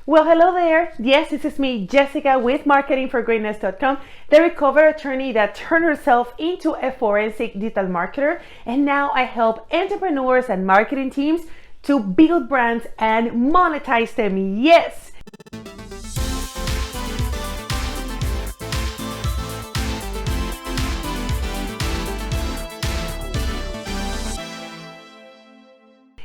Well, hello there. Yes, this is me, Jessica, with marketingforgreatness.com, the recovered attorney that turned herself into a forensic digital marketer. And now I help entrepreneurs and marketing teams to build brands and monetize them. Yes.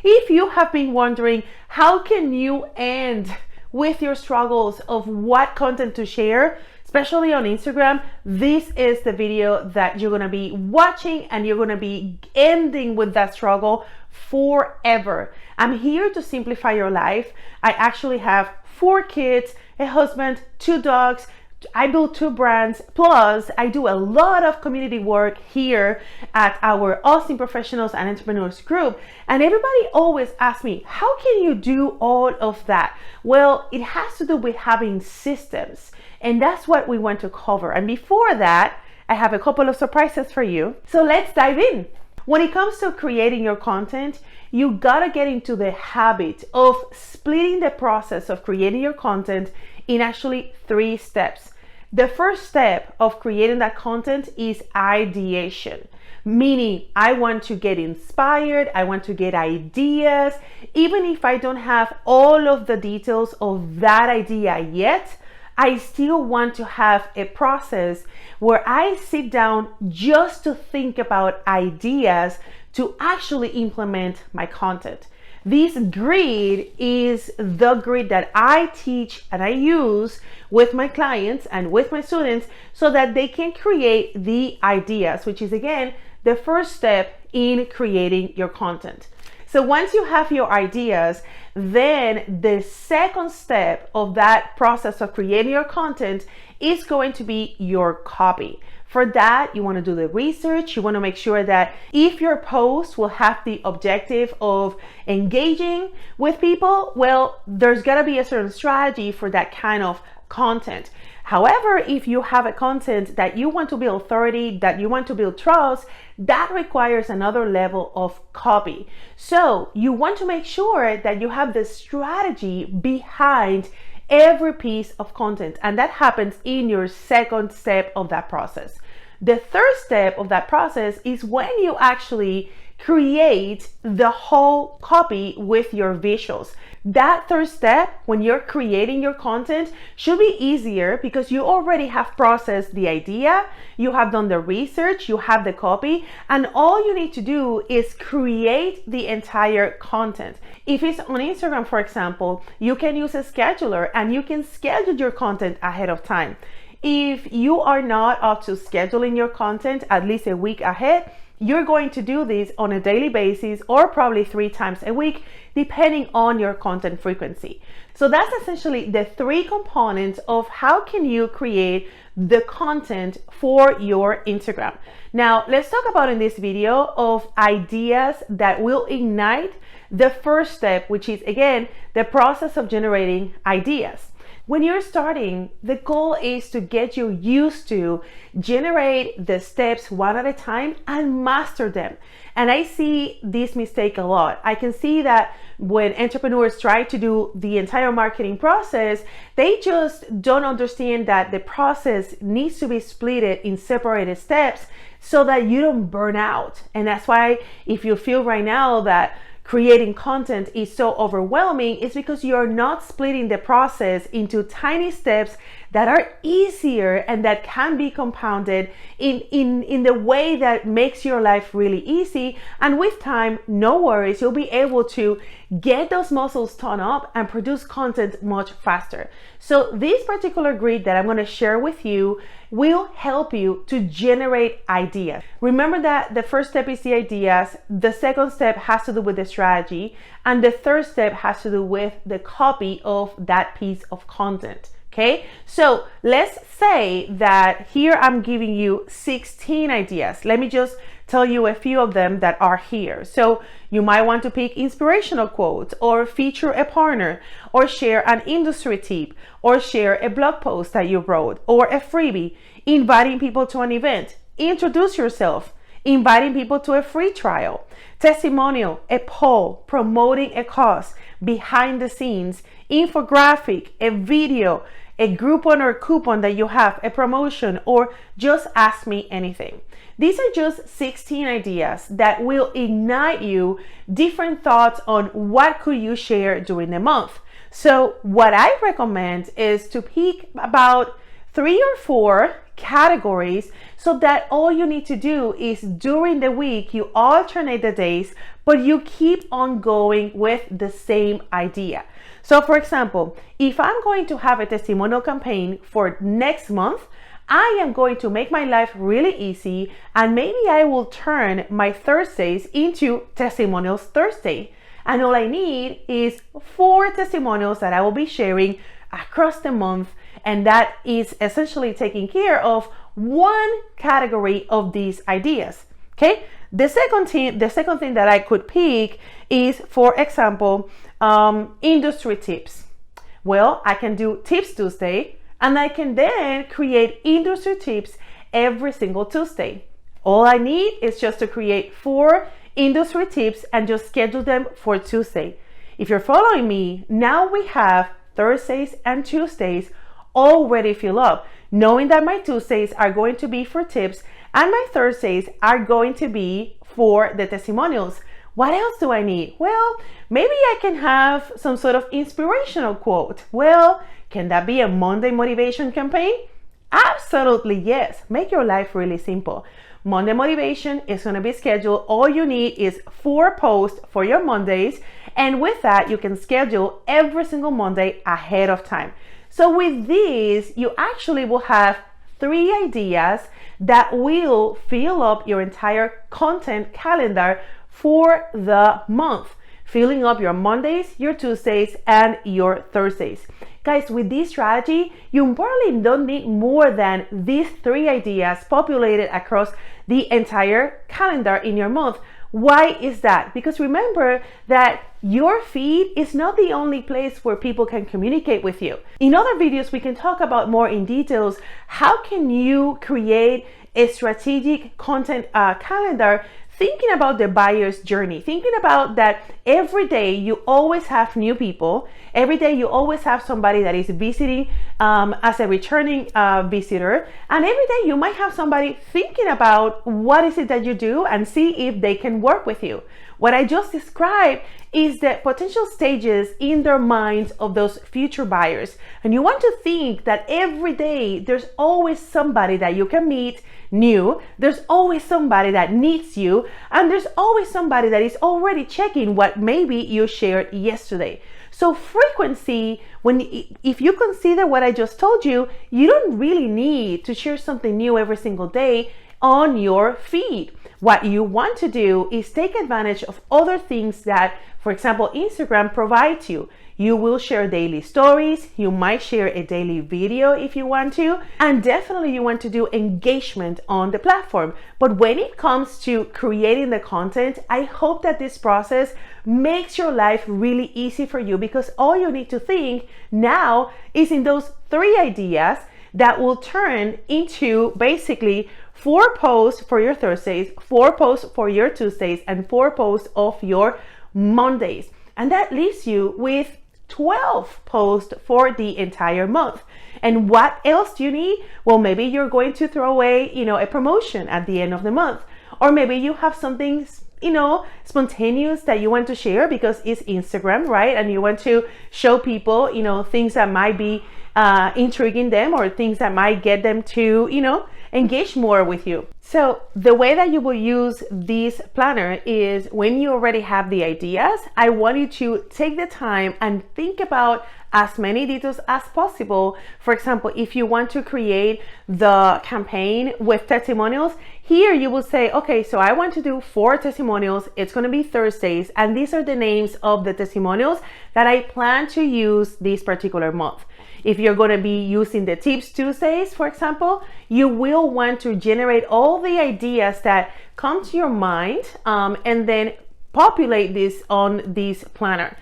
If you have been wondering, how can you end with your struggles of what content to share, especially on Instagram, this is the video that you're going to be watching, and you're going to be ending with that struggle forever. I'm here to simplify your life. I actually have 4 kids, a husband, 2 dogs. I build 2 brands, plus I do a lot of community work here at our Austin Professionals and Entrepreneurs group. And everybody always asks me, how can you do all of that? Well, it has to do with having systems, and that's what we want to cover. And before that, I have a couple of surprises for you. So let's dive in. When it comes to creating your content, you gotta get into the habit of splitting the process of creating your content in actually 3 steps. The first step of creating that content is ideation, meaning I want to get inspired, I want to get ideas. Even if I don't have all of the details of that idea yet, I still want to have a process where I sit down just to think about ideas to actually implement my content. This grid is the grid that I teach and I use with my clients and with my students so that they can create the ideas, which is again the first step in creating your content. So once you have your ideas, then the second step of that process of creating your content is going to be your copy. For that, you want to do the research. You want to make sure that if your post will have the objective of engaging with people, well, there's got to be a certain strategy for that kind of content. However, if you have a content that you want to build authority, that you want to build trust, that requires another level of copy. So you want to make sure that you have the strategy behind every piece of content, and that happens in your second step of that process. The third step of that process is when you actually create the whole copy with your visuals. That third step, when you're creating your content, should be easier because you already have processed the idea, you have done the research, you have the copy, and all you need to do is create the entire content. If it's on Instagram, for example, you can use a scheduler and you can schedule your content ahead of time. If you are not up to scheduling your content at least a week ahead, you're going to do this on a daily basis or probably 3 times a week, depending on your content frequency. So that's essentially the 3 components of how can you create the content for your Instagram. Now, let's talk about in this video of ideas that will ignite the first step, which is again, the process of generating ideas. When you're starting, the goal is to get you used to generate the steps one at a time and master them. And I see this mistake a lot. I can see that when entrepreneurs try to do the entire marketing process, they just don't understand that the process needs to be split in separated steps so that you don't burn out. And that's why if you feel right now that creating content is so overwhelming, it's because you're not splitting the process into tiny steps that are easier and that can be compounded in the way that makes your life really easy. And with time, no worries, you'll be able to get those muscles toned up and produce content much faster. So this particular grid that I'm going to share with you will help you to generate ideas. Remember that the first step is the ideas, the second step has to do with the strategy, and the third step has to do with the copy of that piece of content. Okay, so let's say that here I'm giving you 16 ideas. Let me just tell you a few of them that are here. So you might want to pick inspirational quotes, or feature a partner, or share an industry tip, or share a blog post that you wrote, or a freebie, inviting people to an event, introduce yourself, inviting people to a free trial, testimonial, a poll, promoting a cause, behind the scenes, infographic, a video, a Groupon or coupon that you have, a promotion, or just ask me anything. These are just 16 ideas that will ignite you different thoughts on what could you share during the month. So what I recommend is to pick about 3 or 4 categories so that all you need to do is during the week, you alternate the days, but you keep on going with the same idea. So for example, if I'm going to have a testimonial campaign for next month, I am going to make my life really easy, and maybe I will turn my Thursdays into Testimonials Thursday. And all I need is 4 testimonials that I will be sharing across the month, and that is essentially taking care of one category of these ideas. Okay. The second thing that I could pick is, for example, industry tips. Well, I can do Tips Tuesday, and I can then create industry tips every single Tuesday. All I need is just to create 4 industry tips and just schedule them for Tuesday. If you're following me, now we have Thursdays and Tuesdays already filled up, knowing that my Tuesdays are going to be for tips and my Thursdays are going to be for the testimonials. What else do I need? Well, maybe I can have some sort of inspirational quote. Well, can that be a Monday motivation campaign? Absolutely yes. Make your life really simple. Monday motivation is going to be scheduled. All you need is 4 posts for your Mondays, and with that you can schedule every single Monday ahead of time. So with these, you actually will have 3 ideas that will fill up your entire content calendar for the month, filling up your Mondays, your Tuesdays, and your Thursdays. Guys, with this strategy, you probably don't need more than these 3 ideas populated across the entire calendar in your month. Why is that? Because remember that your feed is not the only place where people can communicate with you. In other videos, we can talk about more in details. How can you create a strategic content calendar, thinking about the buyer's journey, thinking about that every day you always have new people, every day you always have somebody that is visiting as a returning visitor, and every day you might have somebody thinking about what is it that you do and see if they can work with you. What I just described is the potential stages in their minds of those future buyers. And you want to think that every day there's always somebody that you can meet new, there's always somebody that needs you, and there's always somebody that is already checking what maybe you shared yesterday. So frequency, if you consider what I just told you, you don't really need to share something new every single day on your feed. What you want to do is take advantage of other things that, for example, Instagram provides you. You will share daily stories, you might share a daily video if you want to, and definitely you want to do engagement on the platform. But when it comes to creating the content, I hope that this process makes your life really easy for you, because all you need to think now is in those 3 ideas that will turn into basically 4 posts for your Thursdays, 4 posts for your Tuesdays, and 4 posts of your Mondays. And that leaves you with 12 posts for the entire month. And what else do you need? Well, maybe you're going to throw away, a promotion at the end of the month. Or maybe you have something, spontaneous that you want to share because it's Instagram, right? And you want to show people, things that might be intriguing them, or things that might get them to, engage more with you. So the way that you will use this planner is when you already have the ideas, I want you to take the time and think about as many details as possible. For example, if you want to create the campaign with testimonials, here you will say, okay, so I want to do 4 testimonials. It's going to be Thursdays, and these are the names of the testimonials that I plan to use this particular month. If you're going to be using the Tips Tuesdays, for example, you will want to generate all the ideas that come to your mind and then populate this on this planner.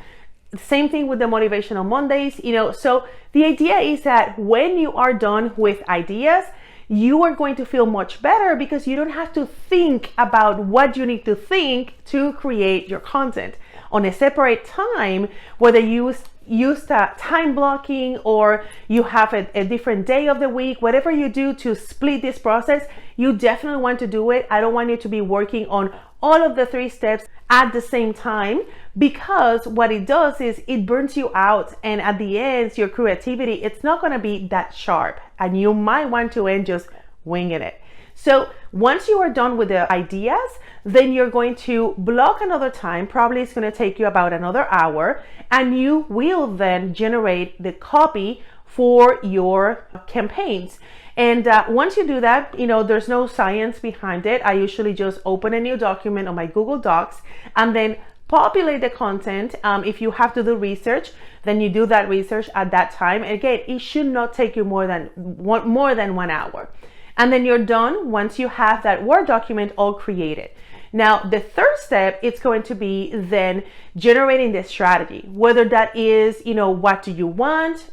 Same thing with the Motivational Mondays, so the idea is that when you are done with ideas, you are going to feel much better because you don't have to think about what you need to think to create your content. On a separate time, whether you use time blocking or you have a different day of the week, whatever you do to split this process, you definitely want to do it. I don't want you to be working on all of the 3 steps at the same time, because what it does is it burns you out, and at the end your creativity, it's not going to be that sharp, and you might want to end just winging it. So once you are done with the ideas, then you're going to block another time. Probably it's going to take you about another hour, and you will then generate the copy for your campaigns. And once you do that, there's no science behind it. I usually just open a new document on my Google Docs and then populate the content. If you have to do research, then you do that research at that time. Again, it should not take you more than 1 hour. And then you're done once you have that Word document all created. Now, the third step, it's going to be then generating the strategy, whether that is, what do you want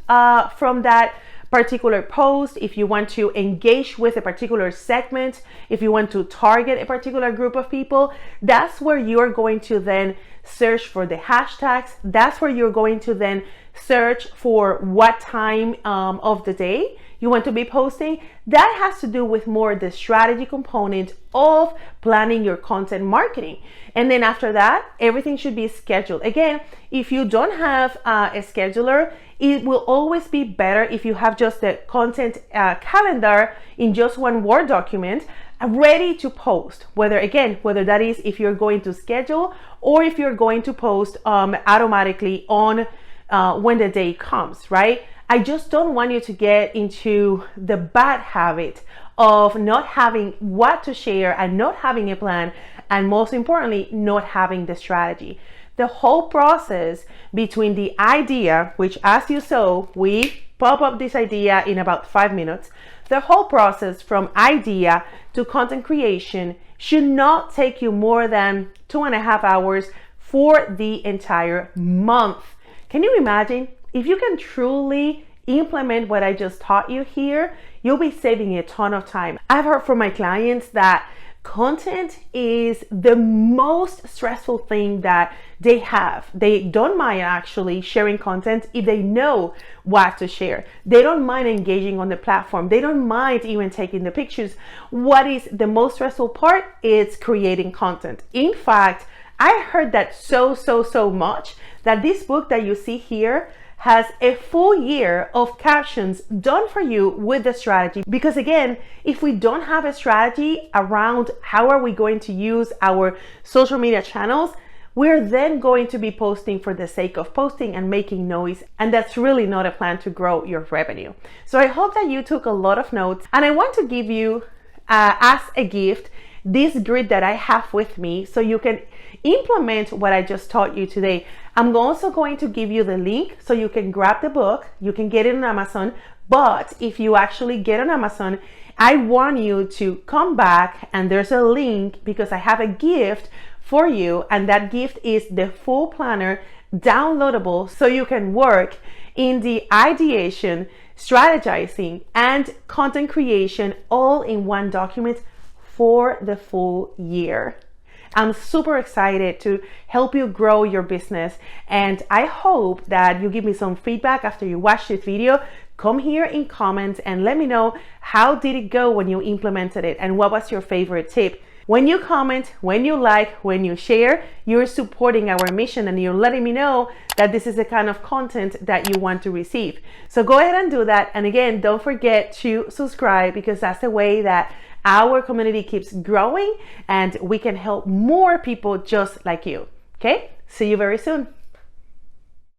from that particular post, if you want to engage with a particular segment, if you want to target a particular group of people, that's where you're going to then search for the hashtags. That's where you're going to then search for what time of the day you want to be posting. That has to do with more the strategy component of planning your content marketing. And then after that, everything should be scheduled. Again, if you don't have a scheduler, it will always be better if you have just the content calendar in just one Word document ready to post, whether that is if you're going to schedule or if you're going to post automatically on when the day comes, right? I just don't want you to get into the bad habit of not having what to share and not having a plan, and most importantly, not having the strategy. The whole process between the idea, which as you saw, we pop up this idea in about 5 minutes. The whole process from idea to content creation should not take you more than 2.5 hours for the entire month. Can you imagine? If you can truly implement what I just taught you here, you'll be saving a ton of time. I've heard from my clients that content is the most stressful thing that they have. They don't mind actually sharing content if they know what to share. They don't mind engaging on the platform. They don't mind even taking the pictures. What is the most stressful part is creating content. In fact, I heard that so much that this book that you see here has a full year of captions done for you with the strategy. Because again, if we don't have a strategy around how are we going to use our social media channels, we're then going to be posting for the sake of posting and making noise. And that's really not a plan to grow your revenue. So I hope that you took a lot of notes, and I want to give you as a gift this grid that I have with me so you can implement what I just taught you today. I'm also going to give you the link so you can grab the book. You can get it on Amazon, but if you actually get on Amazon, I want you to come back and there's a link because I have a gift for you, and that gift is the full planner downloadable so you can work in the ideation, strategizing, and content creation all in one document for the full year. I'm super excited to help you grow your business, and I hope that you give me some feedback after you watch this video. Come here in comments and let me know how did it go when you implemented it and what was your favorite tip. When you comment, when you like, when you share, you're supporting our mission and you're letting me know that this is the kind of content that you want to receive. So go ahead and do that. And again, don't forget to subscribe because that's the way that our community keeps growing and we can help more people just like you. Okay? See you very soon.